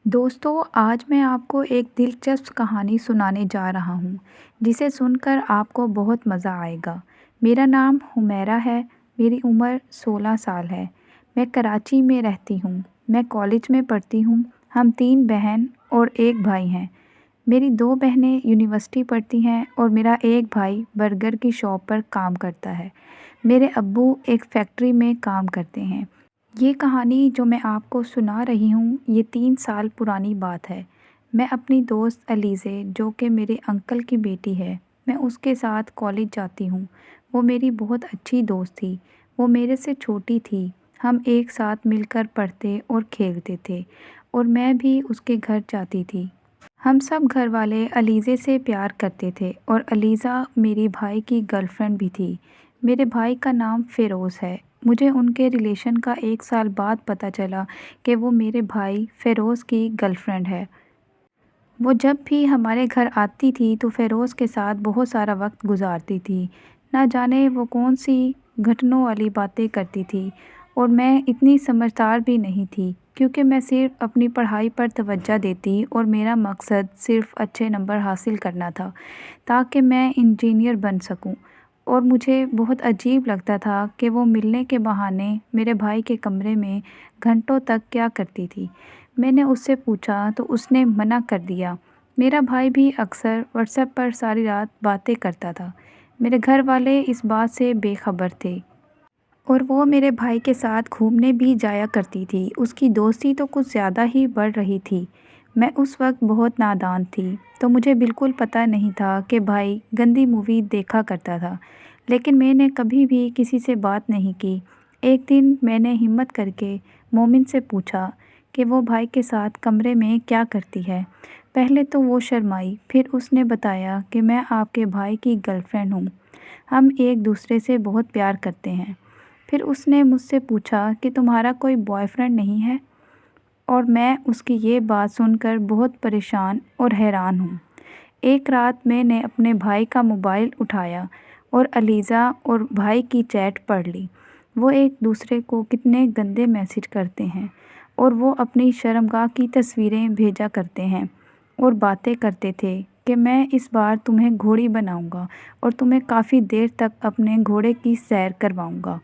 दोस्तों, आज मैं आपको एक दिलचस्प कहानी सुनाने जा रहा हूँ, जिसे सुनकर आपको बहुत मज़ा आएगा। मेरा नाम हुमैरा है, मेरी उम्र 16 साल है। मैं कराची में रहती हूँ। मैं कॉलेज में पढ़ती हूँ। हम 3 बहन और 1 भाई हैं। मेरी 2 बहनें यूनिवर्सिटी पढ़ती हैं और मेरा एक भाई बर्गर की शॉप पर काम करता है। मेरे अब्बू एक फैक्ट्री में काम करते हैं। ये कहानी जो मैं आपको सुना रही हूँ, ये 3 साल पुरानी बात है। मैं अपनी दोस्त अलीज़े, जो कि मेरे अंकल की बेटी है, मैं उसके साथ कॉलेज जाती हूँ। वो मेरी बहुत अच्छी दोस्त थी। वो मेरे से छोटी थी। हम एक साथ मिलकर पढ़ते और खेलते थे और मैं भी उसके घर जाती थी। हम सब घर वाले अलीज़े से प्यार करते थे और अलीज़ा मेरी भाई की गर्लफ्रेंड भी थी। मेरे भाई का नाम फ़िरोज़ है। मुझे उनके रिलेशन का 1 साल बाद पता चला कि वो मेरे भाई फ़िरोज़ की गर्लफ्रेंड है। वो जब भी हमारे घर आती थी तो फ़िरोज़ के साथ बहुत सारा वक्त गुजारती थी। ना जाने वो कौन सी घटनों वाली बातें करती थी और मैं इतनी समझदार भी नहीं थी, क्योंकि मैं सिर्फ़ अपनी पढ़ाई पर तवज्जो देती और मेरा मकसद सिर्फ़ अच्छे नंबर हासिल करना था ताकि मैं इंजीनियर बन सकूं। और मुझे बहुत अजीब लगता था कि वो मिलने के बहाने मेरे भाई के कमरे में घंटों तक क्या करती थी। मैंने उससे पूछा तो उसने मना कर दिया। मेरा भाई भी अक्सर व्हाट्सएप पर सारी रात बातें करता था। मेरे घर वाले इस बात से बेखबर थे और वो मेरे भाई के साथ घूमने भी जाया करती थी। उसकी दोस्ती तो कुछ ज़्यादा ही बढ़ रही थी। मैं उस वक्त बहुत नादान थी, तो मुझे बिल्कुल पता नहीं था कि भाई गंदी मूवी देखा करता था, लेकिन मैंने कभी भी किसी से बात नहीं की। एक दिन मैंने हिम्मत करके मोमिन से पूछा कि वो भाई के साथ कमरे में क्या करती है। पहले तो वो शर्माई, फिर उसने बताया कि मैं आपके भाई की गर्लफ्रेंड हूँ। हम एक दूसरे से बहुत प्यार करते हैं। फिर उसने मुझसे पूछा कि तुम्हारा कोई बॉयफ्रेंड नहीं है? और मैं उसकी ये बात सुनकर बहुत परेशान और हैरान हूँ। एक रात मैंने अपने भाई का मोबाइल उठाया और अलीज़ा और भाई की चैट पढ़ ली। वो एक दूसरे को कितने गंदे मैसेज करते हैं और वो अपनी शर्मगाह की तस्वीरें भेजा करते हैं और बातें करते थे कि मैं इस बार तुम्हें घोड़ी बनाऊंगा और तुम्हें काफ़ी देर तक अपने घोड़े की सैर करवाऊंगा।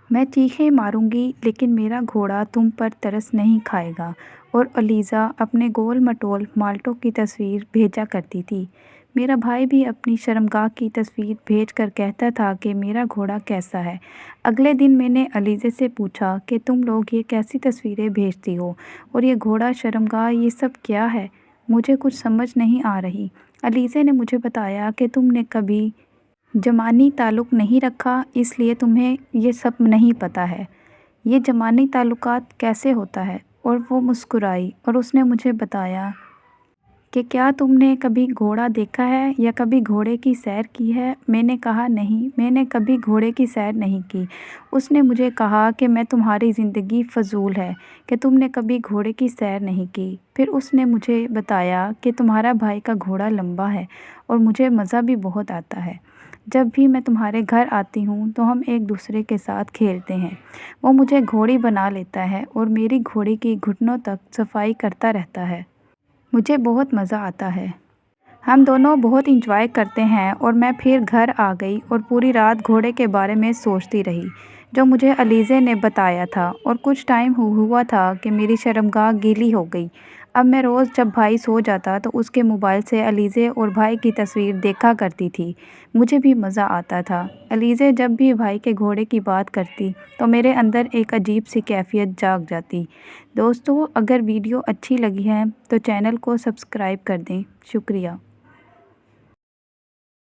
मैं चीखें मारूंगी लेकिन मेरा घोड़ा तुम पर तरस नहीं खाएगा। और अलीज़ा अपने गोल मटोल माल्टों की तस्वीर भेजा करती थी। मेरा भाई भी अपनी शर्मगाह की तस्वीर भेज कर कहता था कि मेरा घोड़ा कैसा है। अगले दिन मैंने अलीज़े से पूछा कि तुम लोग ये कैसी तस्वीरें भेजती हो और ये घोड़ा, शर्मगाह, ये सब क्या है? मुझे कुछ समझ नहीं आ रही। अलीज़े ने मुझे बताया कि तुमने कभी ज़मानी ताल्लुक़ नहीं रखा, इसलिए तुम्हें ये सब नहीं पता है। ये ज़मानी ताल्लुकात कैसे होता है? और वो मुस्कुराई और उसने मुझे बताया कि क्या तुमने कभी घोड़ा देखा है या कभी घोड़े की सैर की है? मैंने कहा नहीं, मैंने कभी घोड़े की सैर नहीं की। उसने मुझे कहा कि मैं तुम्हारी ज़िंदगी फ़जूल है कि तुमने कभी घोड़े की सैर नहीं की। फिर उसने मुझे बताया कि तुम्हारा भाई का घोड़ा लंबा है और मुझे मज़ा भी बहुत आता है। जब भी मैं तुम्हारे घर आती हूँ तो हम एक दूसरे के साथ खेलते हैं। वो मुझे घोड़ी बना लेता है और मेरी घोड़ी की घुटनों तक सफाई करता रहता है। मुझे बहुत मज़ा आता है। हम दोनों बहुत इंजॉय करते हैं और मैं फिर घर आ गई और पूरी रात घोड़े के बारे में सोचती रही जो मुझे अलीज़े ने बताया था। और कुछ टाइम हुआ था कि मेरी शर्मगाह गीली हो गई। अब मैं रोज़ जब भाई सो जाता तो उसके मोबाइल से अलीज़े और भाई की तस्वीर देखा करती थी। मुझे भी मज़ा आता था। अलीज़े जब भी भाई के घोड़े की बात करती तो मेरे अंदर एक अजीब सी कैफियत जाग जाती। दोस्तों, अगर वीडियो अच्छी लगी है तो चैनल को सब्सक्राइब कर दें। शुक्रिया।